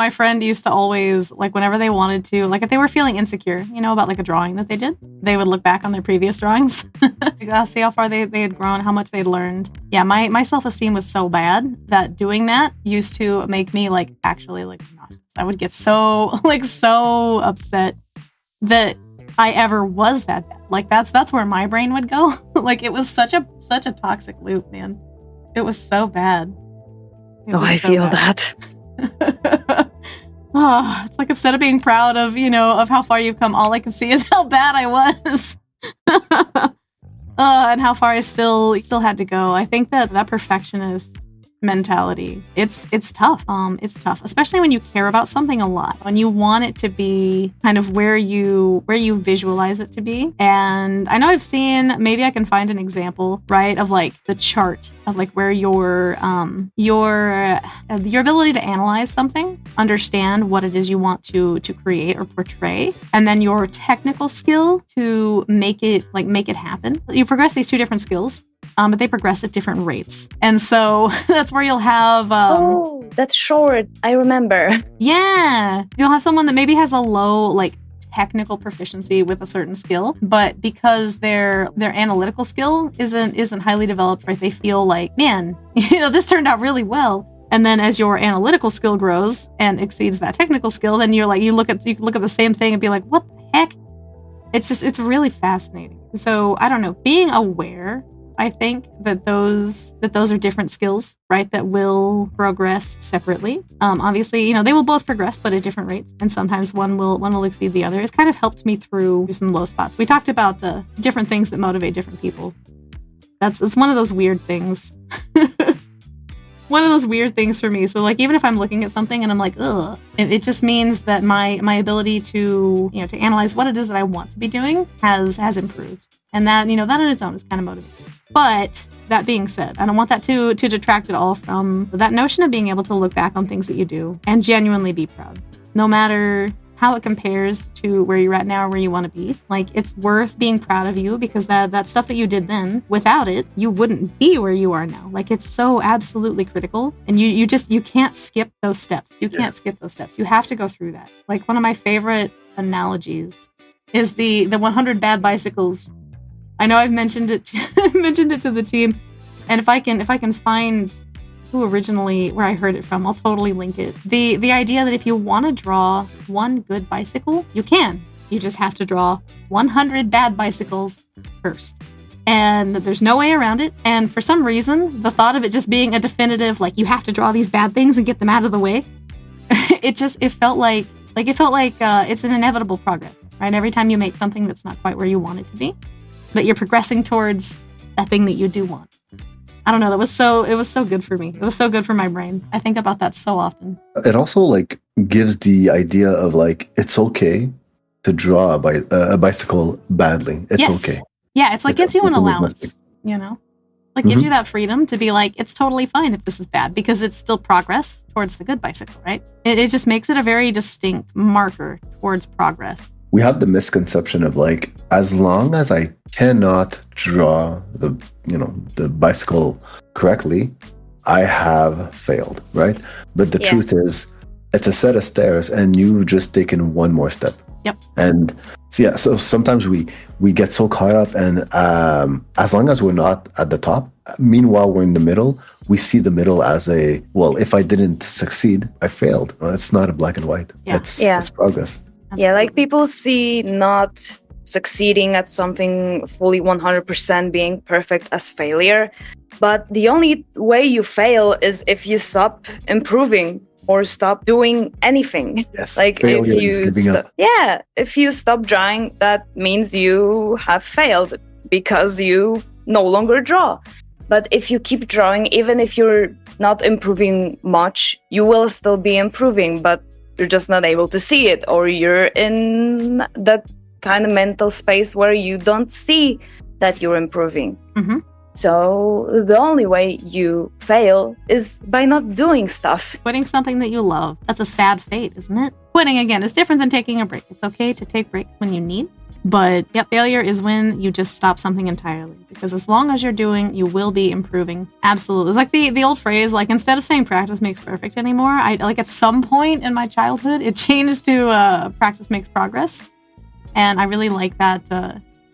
My friend used to always, like, whenever they wanted to, like, if they were feeling insecure, about like a drawing that they did, they would look back on their previous drawings, see how far they had grown, how much they'd learned. Yeah, my self-esteem was so bad that doing that used to make me, like, actually, like, nauseous. I would get so upset that I ever was that bad. Like, that's where my brain would go. Like, it was such a toxic loop, man. It was so bad. I feel that. Oh, it's like instead of being proud of, of how far you've come, all I can see is how bad I was. And how far I still had to go. I think that perfectionist mentality, it's tough. It's tough, especially when you care about something a lot, when you want it to be kind of where you visualize it to be. And I know I've seen, maybe I can find an example, right, of like the chart of like where your ability to analyze something, understand what it is you want to create or portray, and then your technical skill to make it happen. You progress these two different skills, but they progress at different rates. And so that's where you'll have... that's short. I remember. Yeah. You'll have someone that maybe has a low, like, technical proficiency with a certain skill, but because their analytical skill isn't highly developed, right? They feel like, man, this turned out really well. And then as your analytical skill grows and exceeds that technical skill, then you're like, you look at the same thing and be like, what the heck? It's really fascinating. So I don't know, being aware, I think that those are different skills, right? That will progress separately. Obviously, they will both progress, but at different rates. And sometimes one will exceed the other. It's kind of helped me through some low spots. We talked about different things that motivate different people. It's one of those weird things. One of those weird things for me. So like, even if I'm looking at something and I'm like, ugh, it just means that my ability to, to analyze what it is that I want to be doing has improved. And that, that on its own is kind of motivating. But that being said, I don't want that to detract at all from that notion of being able to look back on things that you do and genuinely be proud, no matter how it compares to where you're at now or where you want to be. Like, it's worth being proud of you because that stuff that you did then, without it, you wouldn't be where you are now. Like, it's so absolutely critical. And you can't skip those steps. You can't skip those steps. You have to go through that. Like, one of my favorite analogies is the 100 bad bicycles. I know I've mentioned it to the team, and if I can find who originally where I heard it from, I'll totally link it. The idea that if you want to draw one good bicycle, you can. You just have to draw 100 bad bicycles first. And there's no way around it. And for some reason, the thought of it just being a definitive, like, you have to draw these bad things and get them out of the way, it felt like it's an inevitable progress, right? Every time you make something that's not quite where you want it to be, but you're progressing towards that thing that you do want. I don't know. It was so good for me. It was so good for my brain. I think about that so often. It also like gives the idea of like, it's okay to draw a bicycle badly. It's okay. Yeah. It's like gives you an allowance, like gives you that freedom to be like, it's totally fine if this is bad because it's still progress towards the good bicycle, right? It just makes it a very distinct marker towards progress. We have the misconception of like, as long as I cannot draw the bicycle correctly, I have failed, right? But the truth is, it's a set of stairs and you've just taken one more step. Yep. And so sometimes we get so caught up, and as long as we're not at the top, meanwhile we're in the middle, we see the middle as if I didn't succeed, I failed. Well, it's not a black and white. It's progress. Absolutely. Yeah, like people see not succeeding at something fully 100% being perfect as failure. But the only way you fail is if you stop improving or stop doing anything. Yes. Like if you stop drawing, that means you have failed because you no longer draw. But if you keep drawing, even if you're not improving much, you will still be improving, but you're just not able to see it, or you're in that kind of mental space where you don't see that you're improving. Mm-hmm. So the only way you fail is by not doing stuff. Quitting something that you love. That's a sad fate, isn't it? Quitting, again, is different than taking a break. It's okay to take breaks when you need, But yep, failure is when you just stop something entirely. Because as long as you're doing, you will be improving. Absolutely. It's like the old phrase, like instead of saying practice makes perfect anymore, I like at some point in my childhood, it changed to practice makes progress. And I really like that.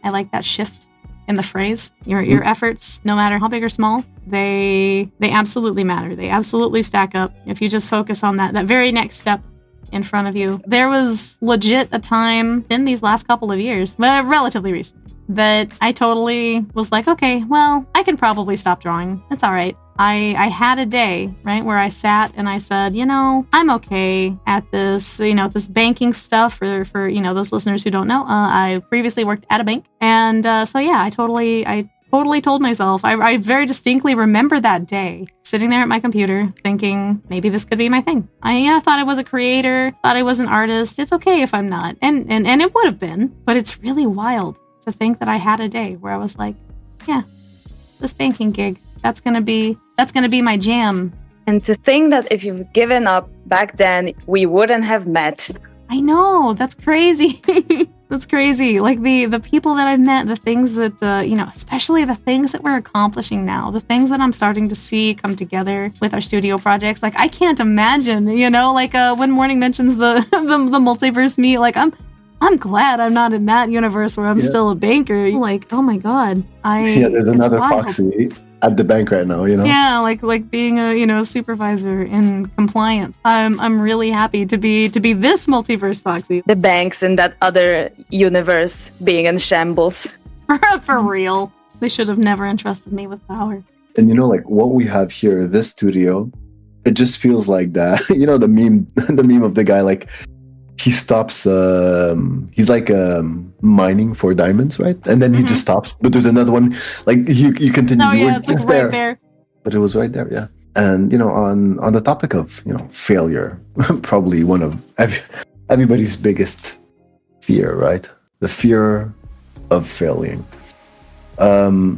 I like that shift in the phrase. Your efforts, no matter how big or small, they absolutely matter. They absolutely stack up. If you just focus on that very next step in front of you. There was legit a time in these last couple of years, but relatively recently, that I totally was like, okay, well, I can probably stop drawing. It's all right. I had a day, right, where I sat and I said, I'm okay at this, this banking stuff for those listeners who don't know. I previously worked at a bank. And so, yeah, I totally told myself, I very distinctly remember that day sitting there at my computer thinking maybe this could be my thing. I thought I was a creator, thought I was an artist. It's okay if I'm not. And it would have been, but it's really wild to think that I had a day where I was like, yeah, this banking gig, that's going to be my jam. And to think that if you've given up back then, we wouldn't have met. I know, that's crazy. That's crazy. Like the people that I've met, the things that, especially the things that we're accomplishing now, the things that I'm starting to see come together with our studio projects. Like I can't imagine, when Morning mentions the multiverse me, like I'm glad I'm not in that universe where I'm still a banker. Like, oh my God. There's another Foxy at the bank right now, Yeah, like being a supervisor in compliance. I'm really happy to be this multiverse Foxy. The banks in that other universe being in shambles. For real. They should have never entrusted me with power. And what we have here, this studio, it just feels like that. The meme of the guy, like he stops he's like mining for diamonds, right? And then he just stops, but there's another one, like you continue. Oh yeah, it's like right there. But it was right there, yeah. And on the topic of failure, probably one of everybody's biggest fear, right? The fear of failing.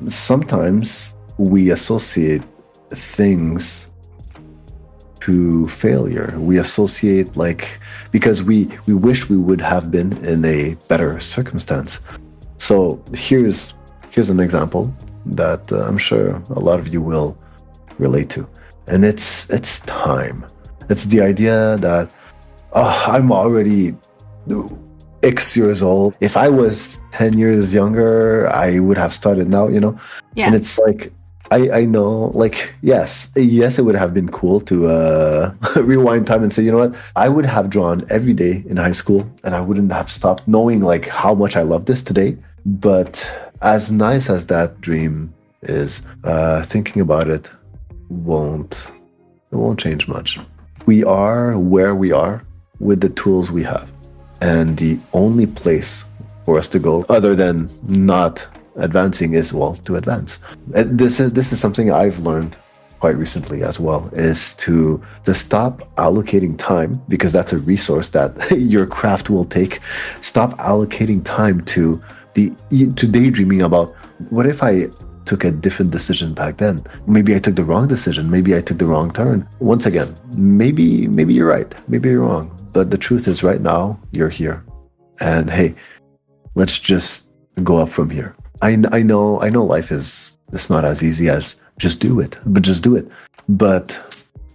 Sometimes we associate things to failure. We associate because we wish we would have been in a better circumstance. So here's an example that I'm sure a lot of you will relate to, and it's time. It's the idea that I'm already X years old. If I was 10 years younger, I would have started now. Yeah. And it's like, I know, yes, it would have been cool to rewind time and say, you know what, I would have drawn every day in high school and I wouldn't have stopped, knowing how much I love this today. But as nice as that dream is, thinking about it won't change much. We are where we are with the tools we have. And the only place for us to go, other than not advancing, is to advance. This is something I've learned quite recently as well, is to stop allocating time, because that's a resource that your craft will take. Stop allocating time to daydreaming about, what if I took a different decision back then? Maybe I took the wrong decision. Maybe I took the wrong turn. Once again, maybe you're right. Maybe you're wrong. But the truth is, right now you're here, and hey, let's just go up from here. I know life it's not as easy as just do it. But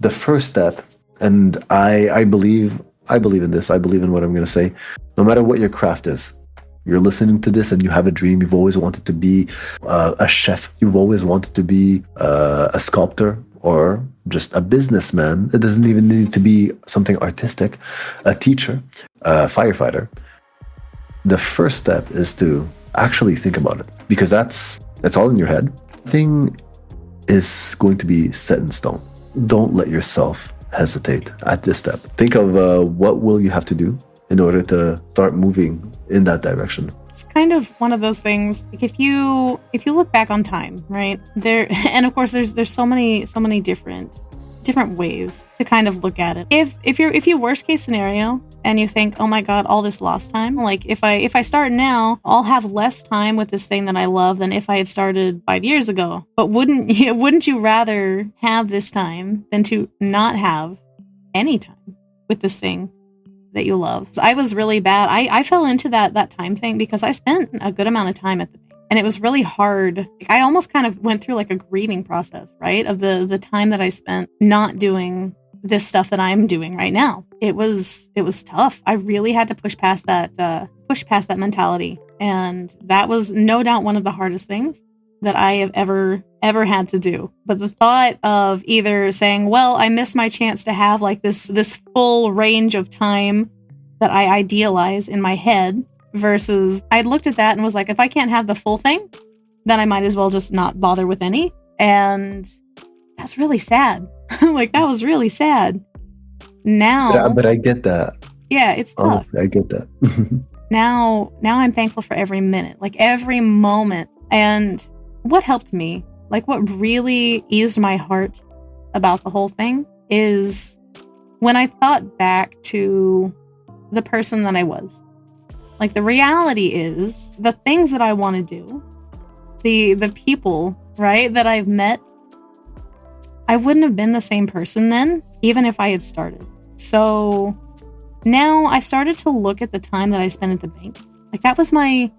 the first step, and I believe in this. I believe in what I'm going to say. No matter what your craft is, you're listening to this and you have a dream. You've always wanted to be a chef. You've always wanted to be a sculptor, or just a businessman. It doesn't even need to be something artistic. A teacher, a firefighter. The first step is to actually think about it, because that's all in your head. Nothing is going to be set in stone. Don't let yourself hesitate at this step. Think of what will you have to do in order to start moving in that direction. It's kind of one of those things. Like if you look back on time, right there, and of course there's so many different ways to kind of look at it. If you worst case scenario and you think, oh my God, all this lost time. Like if I start now, I'll have less time with this thing that I love than if I had started 5 years ago. But wouldn't you rather have this time than to not have any time with this thing that you love. I was really bad. I fell into that time thing because I spent a good amount of time at the bank, and it was really hard. I almost kind of went through like a grieving process, right? Of the time that I spent not doing this stuff that I'm doing right now. It was tough. I really had to push past that mentality. And that was no doubt one of the hardest things that I have ever had to do. But the thought of either saying, well, I missed my chance to have like this full range of time that I idealize in my head, versus I looked at that and was like, if I can't have the full thing, then I might as well just not bother with any. And that's really sad. Like, that was really sad. Now, yeah, but I get that. Yeah, it's tough. Honestly, I get that. Now I'm thankful for every minute, like every moment. And what helped me, like what really eased my heart about the whole thing, is when I thought back to the person that I was. Like, the reality is the things that I want to do, the people, right, that I've met, I wouldn't have been the same person then, even if I had started. So now I started to look at the time that I spent at the bank. Like, that was my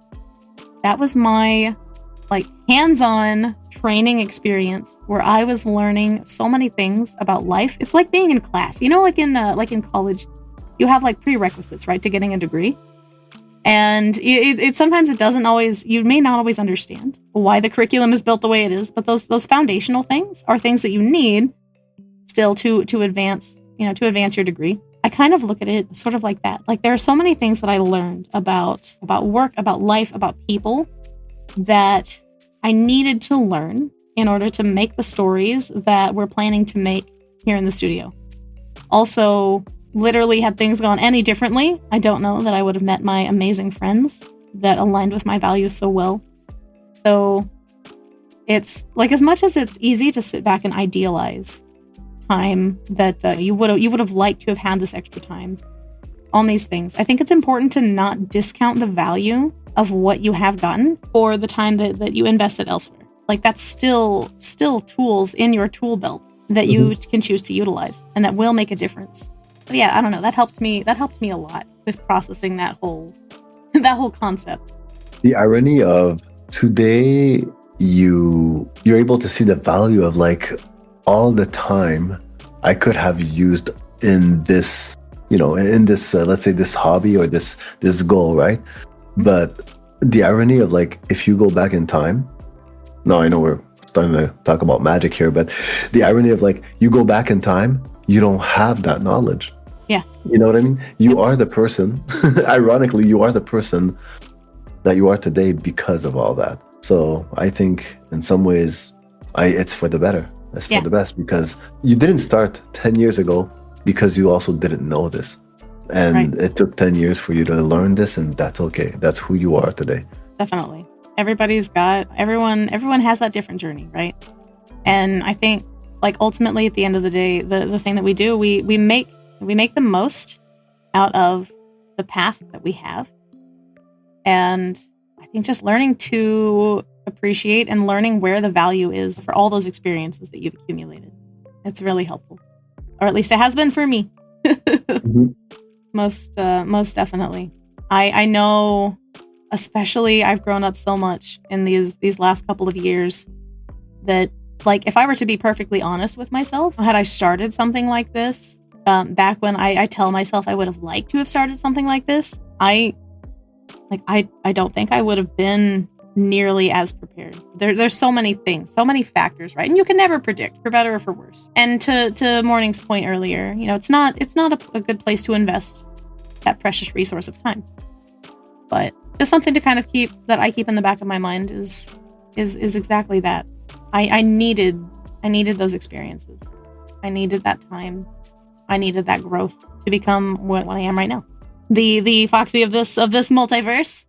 like hands-on training experience where I was learning so many things about life. It's like being in class, you know, like in college, you have like prerequisites, right, to getting a degree. And it sometimes it doesn't always, you may not always understand why the curriculum is built the way it is, but those foundational things are things that you need still to advance, to advance your degree. I kind of look at it sort of like that. Like, there are so many things that I learned about work, about life, about people, that I needed to learn in order to make the stories that we're planning to make here in the studio. Also, literally, had things gone any differently, I don't know that I would have met my amazing friends that aligned with my values so well. So it's like, as much as it's easy to sit back and idealize time that you would have liked to have had this extra time on these things, I think it's important to not discount the value of what you have gotten for the time that you invested elsewhere. Like, that's still tools in your tool belt that you can choose to utilize, and that will make a difference. But yeah, I don't know. That helped me a lot with processing that whole concept. The irony of today, you're able to see the value of like all the time I could have used in this, let's say this hobby or this goal, right? But the irony of like, if you go back in time, no, I know we're starting to talk about magic here, but the irony of like, you go back in time, you don't have that knowledge. Yeah. You know what I mean? You are the person, ironically, you are the person that you are today because of all that. So I think in some ways, it's for the better. It's for the best, because you didn't start 10 years ago because you also didn't know this. And It took 10 years for you to learn this, and that's okay. That's who you are today. Definitely. Everyone has that different journey, right? And I think, like, ultimately at the end of the day, the thing that we do, we make the most out of the path that we have. And I think just learning to appreciate and learning where the value is for all those experiences that you've accumulated, it's really helpful. Or at least it has been for me. Most definitely. I know, especially, I've grown up so much in these last couple of years that, like, if I were to be perfectly honest with myself, had I started something like this back when I tell myself I would have liked to have started something like this, I don't think I would have been nearly as prepared. There's so many things, so many factors, right? And you can never predict, for better or for worse. And to Morning's point earlier, it's not a good place to invest that precious resource of time. But just something to kind of keep in the back of my mind is exactly that. I needed those experiences. I needed that time. I needed that growth to become what I am right now. The Foxy of this multiverse.